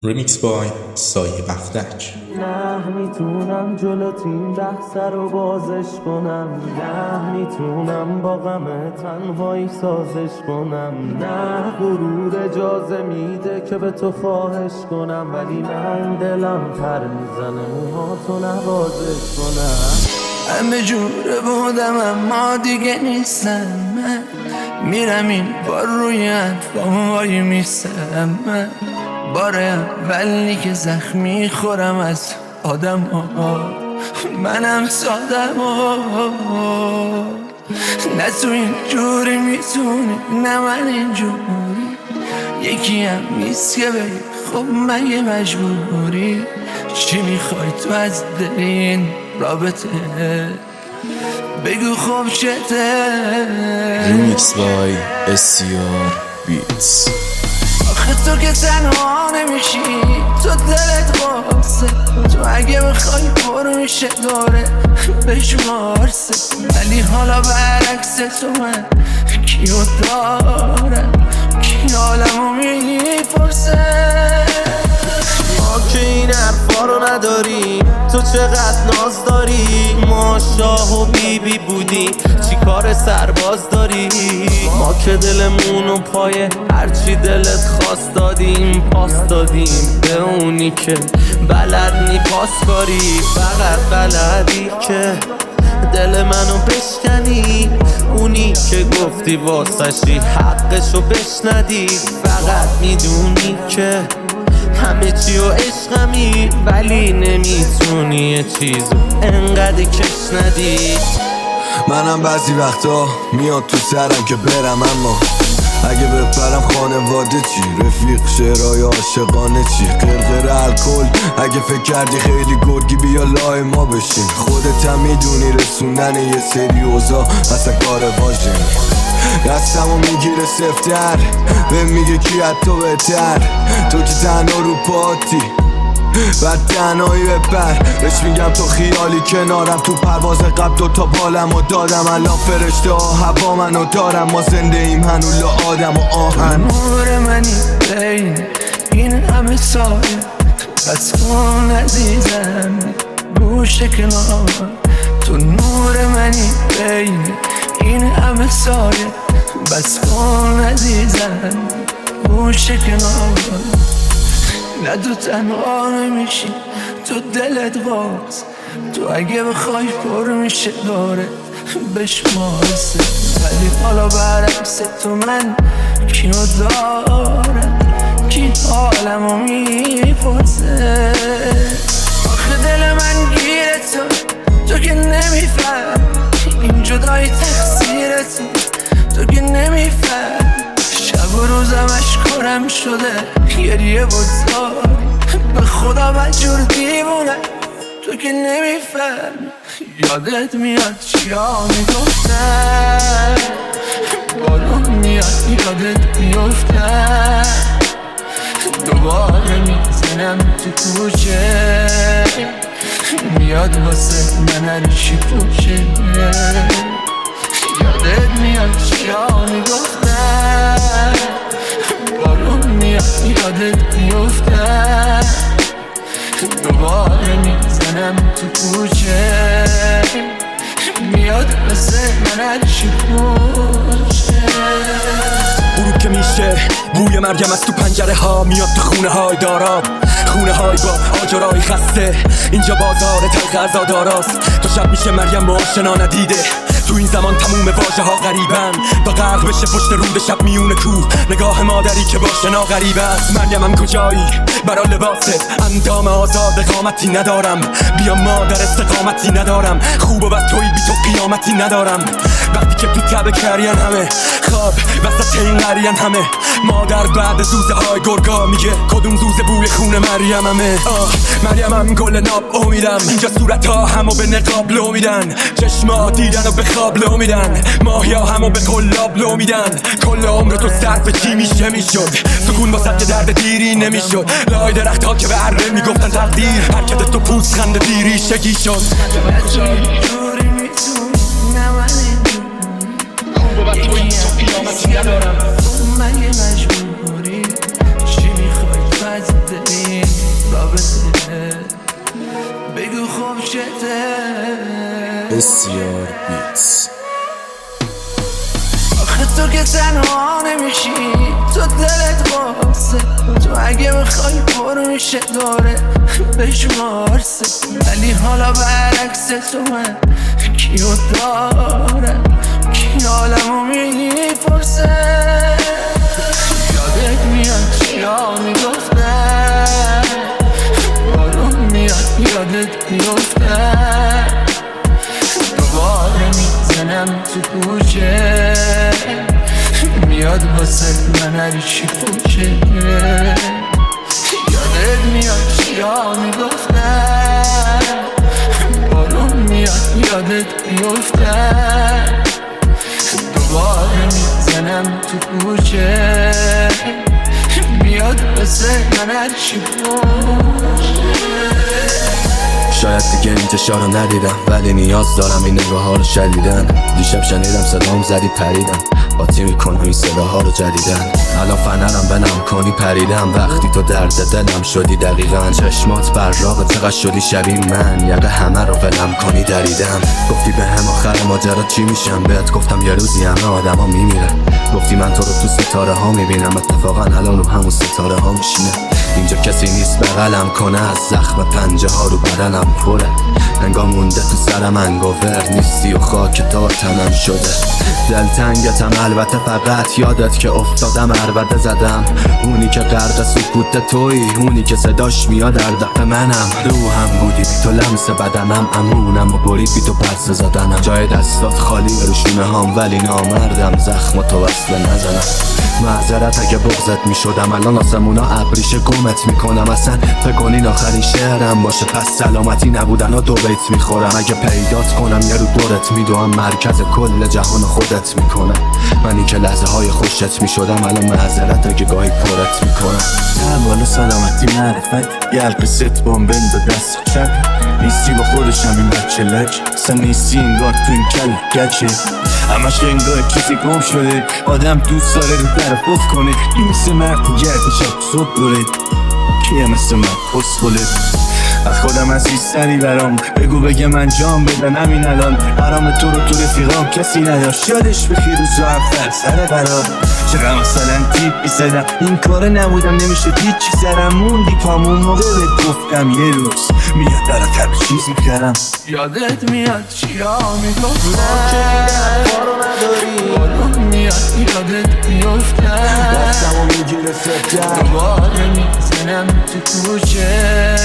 ریمیکس بای سایه بختک. نه میتونم جلوت این بحث رو بازش کنم، نه میتونم با غم تنهایی سازش کنم، نه غرور اجازه میده که به تو خواهش کنم، ولی من دلم پر میزنه موهاتو نوازش کنم. همه جور بودم اما دیگه نیستم، من میرم این بار روی اطفایی میستم، من بار اولی که زخم میخورم از آدم ها، منم سادم ها. نه تو این جوری میتونی نه من اینجوری، یکی هم نیست که بگی خب مگه مجبوری، چی میخوای تو از دل این رابطه، بگو خب چته. ریمیکس بای SCR بیتس. آخه تو که تنها نمیشی، تو دلت واسه، تو اگه بخوای برو میشه داره بشمارسه، ولی حالا برعکس تو من کیو دارم، کی حالمو میپرسه. ما که این حرفا رو نداریم، تو چقدر ناز داری، ما شاه و بیبی بودیم چی کار سرباز داری، ما که دلمون و پای هرچی دلت خواست دادیم پاس دادیم به اونی که بلد نی پاس کاری، فقط بلدی که دل منو بشکنی، اونی که گفتی واسشی حقشو بشندی، فقط میدونی که همه چی و عشقمی، ولی نمیتونی یه چیزو انقدر کش ندی. منم بعضی وقتا میاد تو سرم که برم، اما اگه بپرم خانواده چی، رفیق شعرهای عاشقانه چی، قرقر الکل اگه فکر کردی خیلی گرگی بیا لای ما بشین، خودت هم میدونی رسوندن یه سری اوضاع اصلا کار واژه، دستمو میگیره سفتر به میگه کی از تو بهتر، تو که تنها رو پاتی بعد تنهایی بپر، بهش میگم تو خیالی کنارم، تو پرواز قبل دوتا بالم و دادم، الان فرشته ها هوا منو دارم، ما زنده ایم هنو لا آدم و آهن. نور منی بین این همه سایه، بس کن عزیزم گوش کنار، تو نور منی بین این همه سایه، بس کن عزیزم گوش کنار. نه تو تنها نمیشی، تو دلت باز، تو اگه بخوای پر میشه داره بشمارسه، ولی حالا برعکس تو من کیو دارم، کی حالمو میپرسه. آخه دل من گیره تو که نمیفهم، این جدایی تقصیرت تو که نمیفهم، شب و روزم اشکارم شده گریه بزار، به خدا بجور دیوونه تو که نمیفهم، یادت میاد چیا میگفتن، بالون میاد یادت میفتن، دوباره میزنم تو کوچه، میاد واسه من هرچی پوچه، یادت میاد چیا میگفتن، بالون میاد یادت میفتن، دوباره میزنم تو کوچه، میاد واسه من هرچی پوچه. غروب که میشه بوی مریم از تو پنجره ها میاد تو خونه های داراب، خونه های با آجرای خسته، اینجا بازار تلخ عزاداراست، تا شب میشه مریم با آشنا ندیده، تو این زمان تموم واژه ها غریبن، تا غرق بشه پشت رود شب میونه کوه، نگاه مادری که با شنا غریب است. مریمم کجایی برا لباست، اندام آزاد قامتی ندارم، بیا مادر استقامتی ندارم، خوب و بد توی بی تو قیامتی ندارم، وقتی که تو تب کرین همه خواب وسط این قرین همه، مادر بعد زوزه های گرگا میگه کدوم زوزه بوی خون مریم همه. مریمم گل ناب امیدم، اینجا صورت ها همو به نقاب لو میدن، چشما دیدن و به خواب لو میدن، ماهیا همو به قلاب لو میدن، کل عمر تو صرف چی میشه میشد، سکون واسه که درد دیری نمیشد، لای درخت ها که به اره میگفتن تقدیر، حرکت تو پوست خنده دیری شگی شد. جوری میتونی نه من اینجوری، یکی قیامتی ندارم، مگه مجبوری، چی میخوای تو از دل خوب شده SCR Beats. آخه تو که تنها نمیشی، تو دلت قاسه، تو اگه بخوای برو میشه داره بشمارسه، ولی حالا برعکس تو من کیو دارم، کی حالمو میپرسه. یادت میاد چیا میگفتن، بارون میاد یادت میفتن، دوباره میزنم تو کوچه، میاد واسه من هر چی پوشه. یادت میاد چیا میگفتن، بارون میاد یادت میفتن، دوباره میزنم تو کوچه، میاد واسه من هر چی پوشه. شاید دیگه انتشار رو ندیدم، ولی نیاز دارم این نگاه ها رو شدیدن. دیشب شنیدم صدام زدی پریدم، قاطی میکنم این صداها رو جدیدن. الان فنرم بنم کنی پریدم، وقتی تو درد دلم شدی دقیقا. چشمات براق چقدر شدی شبیه من، یقه همه رو ولم کنی دریدم. گفتی به هم آخر ماجرا چی میشم، بهت گفتم یه روزی همه آدم ها میمیرن. گفتی من تو رو تو ستاره ها میبینم، اتفاقا الان رو همون ستاره ها میشینه. اینجا کسی نیست بغلم کنه، از زخم پنجه ها رو بدنم پره. انگار مونده تو سرم انگوور نیستی و خاک تا تنم شده. دلتنگتم البته فقط یادت که افتادم عربده زدم. اونی که غرق سکوت تویی، اونی که صداش میاد در دق منم. روحم بودی بی تو لمس بدنم، امونم و برید بی تو پرسه زدنم. جای دستات خالی روشونه هام، ولی نامردم زخم تو وصله نزنم. معذرت اگه بغضت میشدم، الان آسمونا ابریشه گمت میکنم. اصلا فکر کنین آخرین شعرم باشه، پس سلامتی نبودن و دو بیت میخورم. اگه پیدات کنم یه رو دورت میدوم، مرکز کل جهان خودت میکنم. منی که لحظه های خوشت میشدم، الان معذرت اگه گاهی پرت میکنم. اول سلامتی معرفت یه حلقه ست بامبن به دست چپ، نیستی با خودشم این بچه لک، اصلا نیستی انگار تو این کل گچه. همش انگار چیزی گم شده، آدم دوست داره رو طرف افت کنه. این مثل مرد تو گرد شب صبح دوره، کیه مثل من پس خله. از خودم عزیزتری برام بگو بگه من جام بدن همین الان. حرام تو رو تو رفیقام کسی نداشت، یادش بخیر روزا اول سر قرار. چقدر مثلا تیپ میزدم این کاره نبودم، نمیشه هیچی سرم موندی پامون موقع بهت گفتم یه روز میاد برات هر چیز میکردم. یادت میاد چیا میگفتن، بارون میاد یادت میفتن، دستمو میگیره ستر، دوباره میزنم تو کوچه،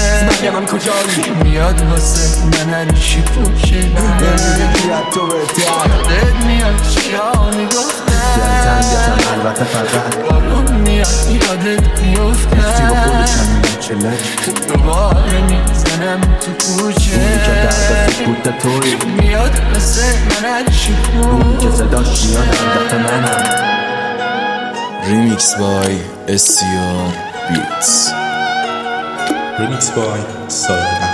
من کجایی؟ میاد واسه من هر چی پوشه. نمیدونی از تو بهتر. یادت میاد چیا میگفتن، دلتنگتم البته فقط بارون میاد یادت نیستی با خودشم میفتن، این بچه لک، دوباره میزنم تو اونی که درد کوچه، سکوت تویی، میاد واسه من هر چی اونی که پوشه. صداش میاد در دق منم. Remix by SCR Beats. Remix by سایه